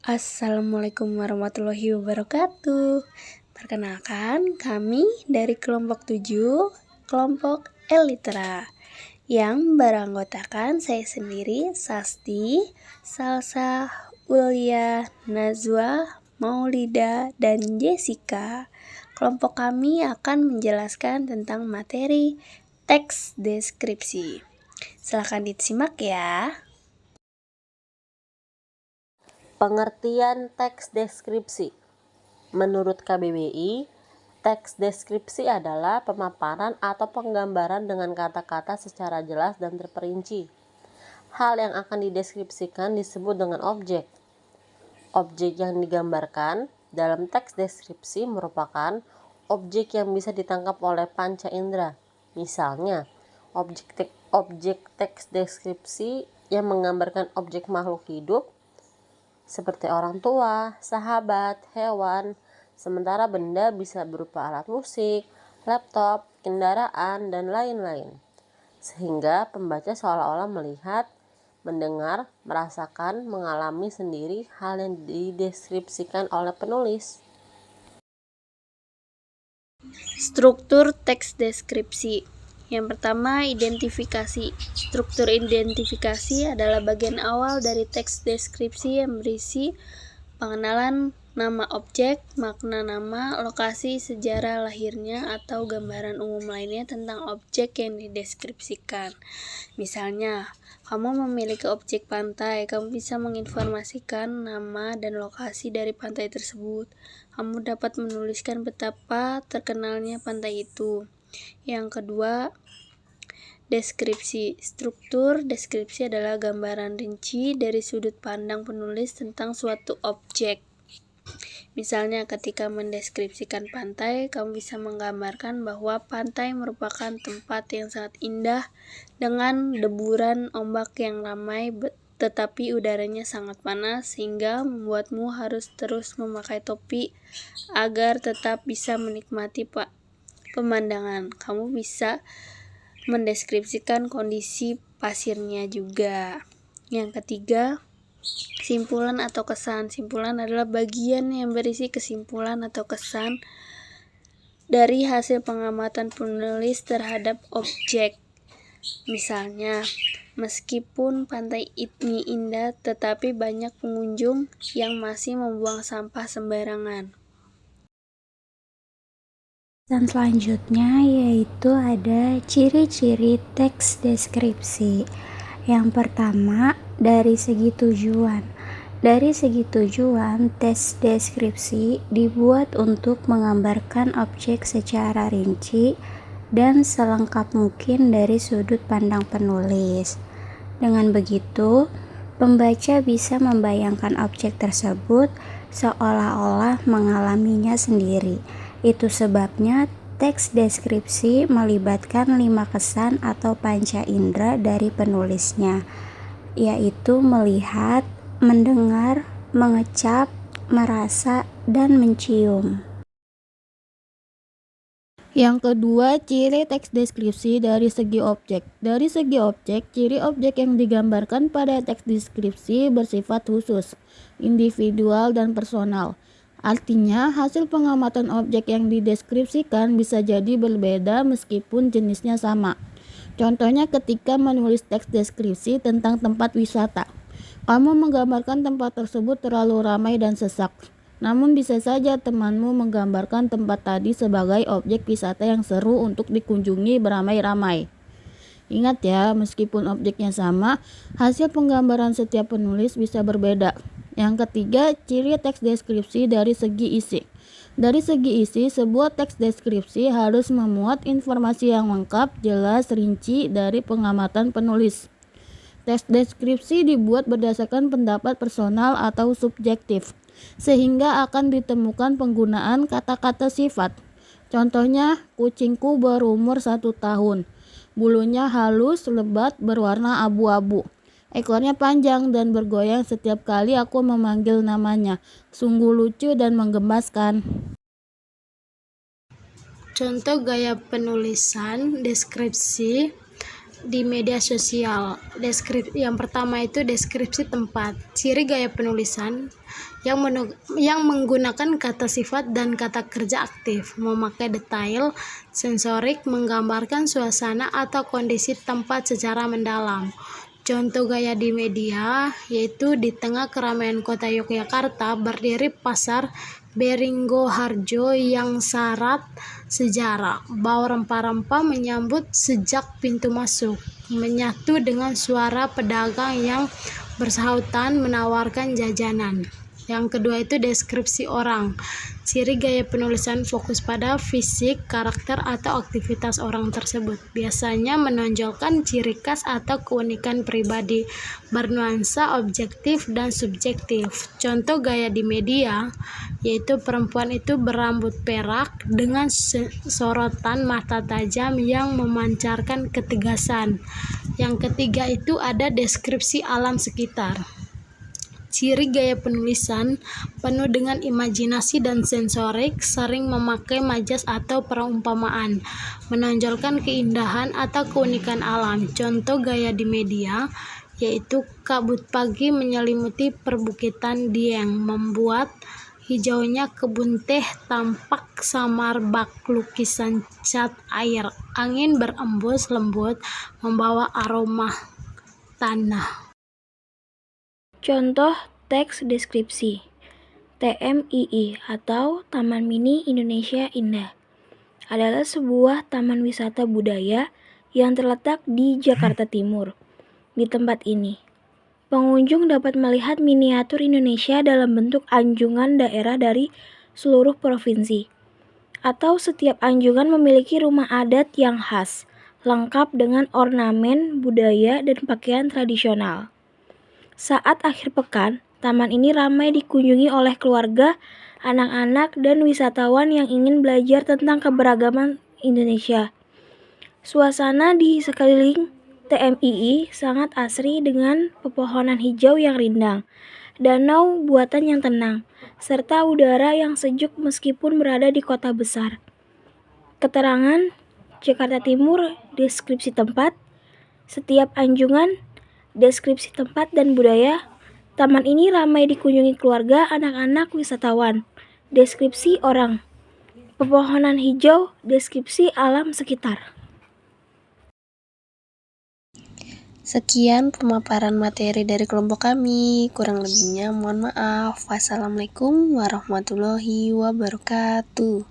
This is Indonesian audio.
Assalamualaikum warahmatullahi wabarakatuh. Perkenalkan, kami dari kelompok 7, kelompok Elitera, yang beranggotakan saya sendiri, Sasti, Salsa, Ulia, Nazwa, Maulida, dan Jessica. Kelompok kami akan menjelaskan tentang materi teks deskripsi. Silakan disimak ya. Pengertian teks deskripsi. Menurut KBBI, teks deskripsi adalah pemaparan atau penggambaran dengan kata-kata secara jelas dan terperinci. Hal yang akan dideskripsikan disebut dengan objek. Objek yang digambarkan dalam teks deskripsi merupakan objek yang bisa ditangkap oleh panca indera. Misalnya, objek teks deskripsi yang menggambarkan objek makhluk hidup seperti orang tua, sahabat, hewan, sementara benda bisa berupa alat musik, laptop, kendaraan, dan lain-lain. Sehingga pembaca seolah-olah melihat, mendengar, merasakan, mengalami sendiri hal yang dideskripsikan oleh penulis. Struktur teks deskripsi. Yang pertama, identifikasi. Struktur identifikasi adalah bagian awal dari teks deskripsi yang berisi pengenalan nama objek, makna nama, lokasi, sejarah lahirnya, atau gambaran umum lainnya tentang objek yang dideskripsikan. Misalnya, kamu memiliki objek pantai, kamu bisa menginformasikan nama dan lokasi dari pantai tersebut. Kamu dapat menuliskan betapa terkenalnya pantai itu. Yang kedua, deskripsi. Struktur deskripsi adalah gambaran rinci dari sudut pandang penulis tentang suatu objek. Misalnya, ketika mendeskripsikan pantai, kamu bisa menggambarkan bahwa pantai merupakan tempat yang sangat indah dengan deburan ombak yang ramai, tetapi udaranya sangat panas sehingga membuatmu harus terus memakai topi agar tetap bisa menikmati pemandangan. Kamu bisa mendeskripsikan kondisi pasirnya juga. Yang ketiga, simpulan atau kesan. Simpulan adalah bagian yang berisi kesimpulan atau kesan dari hasil pengamatan penulis terhadap objek. Misalnya, meskipun pantai ini indah, tetapi banyak pengunjung yang masih membuang sampah sembarangan. Dan selanjutnya yaitu ada ciri-ciri teks deskripsi. Yang pertama, dari segi tujuan. Dari segi tujuan, teks deskripsi dibuat untuk menggambarkan objek secara rinci dan selengkap mungkin dari sudut pandang penulis. Dengan begitu, pembaca bisa membayangkan objek tersebut seolah-olah mengalaminya sendiri. Itu sebabnya teks deskripsi melibatkan 5 kesan atau panca indera dari penulisnya, yaitu melihat, mendengar, mengecap, merasa, dan mencium. Yang kedua, ciri teks deskripsi dari segi objek. Dari segi objek, ciri objek yang digambarkan pada teks deskripsi bersifat khusus, individual, dan personal. Artinya, hasil pengamatan objek yang dideskripsikan bisa jadi berbeda meskipun jenisnya sama. Contohnya ketika menulis teks deskripsi tentang tempat wisata. Kamu menggambarkan tempat tersebut terlalu ramai dan sesak. Namun bisa saja temanmu menggambarkan tempat tadi sebagai objek wisata yang seru untuk dikunjungi beramai-ramai. Ingat ya, meskipun objeknya sama, hasil penggambaran setiap penulis bisa berbeda. Yang ketiga, ciri teks deskripsi dari segi isi. Dari segi isi, sebuah teks deskripsi harus memuat informasi yang lengkap, jelas, rinci dari pengamatan penulis. Teks deskripsi dibuat berdasarkan pendapat personal atau subjektif, sehingga akan ditemukan penggunaan kata-kata sifat. Contohnya, kucingku berumur 1 tahun. Bulunya halus, lebat, berwarna abu-abu. Ekornya panjang dan bergoyang setiap kali aku memanggil namanya. Sungguh lucu dan menggemaskan. Contoh gaya penulisan deskripsi di media sosial. Yang pertama itu deskripsi tempat. Ciri gaya penulisan yang menggunakan kata sifat dan kata kerja aktif, memakai detail sensorik, menggambarkan suasana atau kondisi tempat secara mendalam. Contoh gaya di media yaitu di tengah keramaian kota Yogyakarta berdiri pasar Beringharjo yang syarat sejarah. Bau rempah-rempah menyambut sejak pintu masuk, menyatu dengan suara pedagang yang bersahutan menawarkan jajanan. Yang kedua itu deskripsi orang. Ciri gaya penulisan fokus pada fisik, karakter, atau aktivitas orang tersebut. Biasanya menonjolkan ciri khas atau keunikan pribadi, bernuansa objektif dan subjektif. Contoh gaya di media yaitu perempuan itu berambut perak dengan sorotan mata tajam yang memancarkan ketegasan. Yang ketiga itu ada deskripsi alam sekitar. Ciri gaya penulisan penuh dengan imajinasi dan sensorik, sering memakai majas atau perumpamaan, menonjolkan keindahan atau keunikan alam. Contoh gaya di media yaitu kabut pagi menyelimuti perbukitan Dieng, membuat hijaunya kebun teh tampak samar bak lukisan cat air. Angin berembus lembut membawa aroma tanah. Contoh teks deskripsi. TMII atau Taman Mini Indonesia Indah adalah sebuah taman wisata budaya yang terletak di Jakarta Timur. Di tempat ini, pengunjung dapat melihat miniatur Indonesia dalam bentuk anjungan daerah dari seluruh provinsi. Atau setiap anjungan memiliki rumah adat yang khas, lengkap dengan ornamen budaya dan pakaian tradisional. Saat akhir pekan, taman ini ramai dikunjungi oleh keluarga, anak-anak, dan wisatawan yang ingin belajar tentang keberagaman Indonesia. Suasana di sekeliling TMII sangat asri dengan pepohonan hijau yang rindang, danau buatan yang tenang, serta udara yang sejuk meskipun berada di kota besar. Keterangan Jakarta Timur, deskripsi tempat, setiap anjungan, deskripsi tempat dan budaya. Taman ini ramai dikunjungi keluarga, anak-anak, wisatawan. Deskripsi orang. Pepohonan hijau, deskripsi alam sekitar. Sekian pemaparan materi dari kelompok kami. Kurang lebihnya mohon maaf. Wassalamualaikum warahmatullahi wabarakatuh.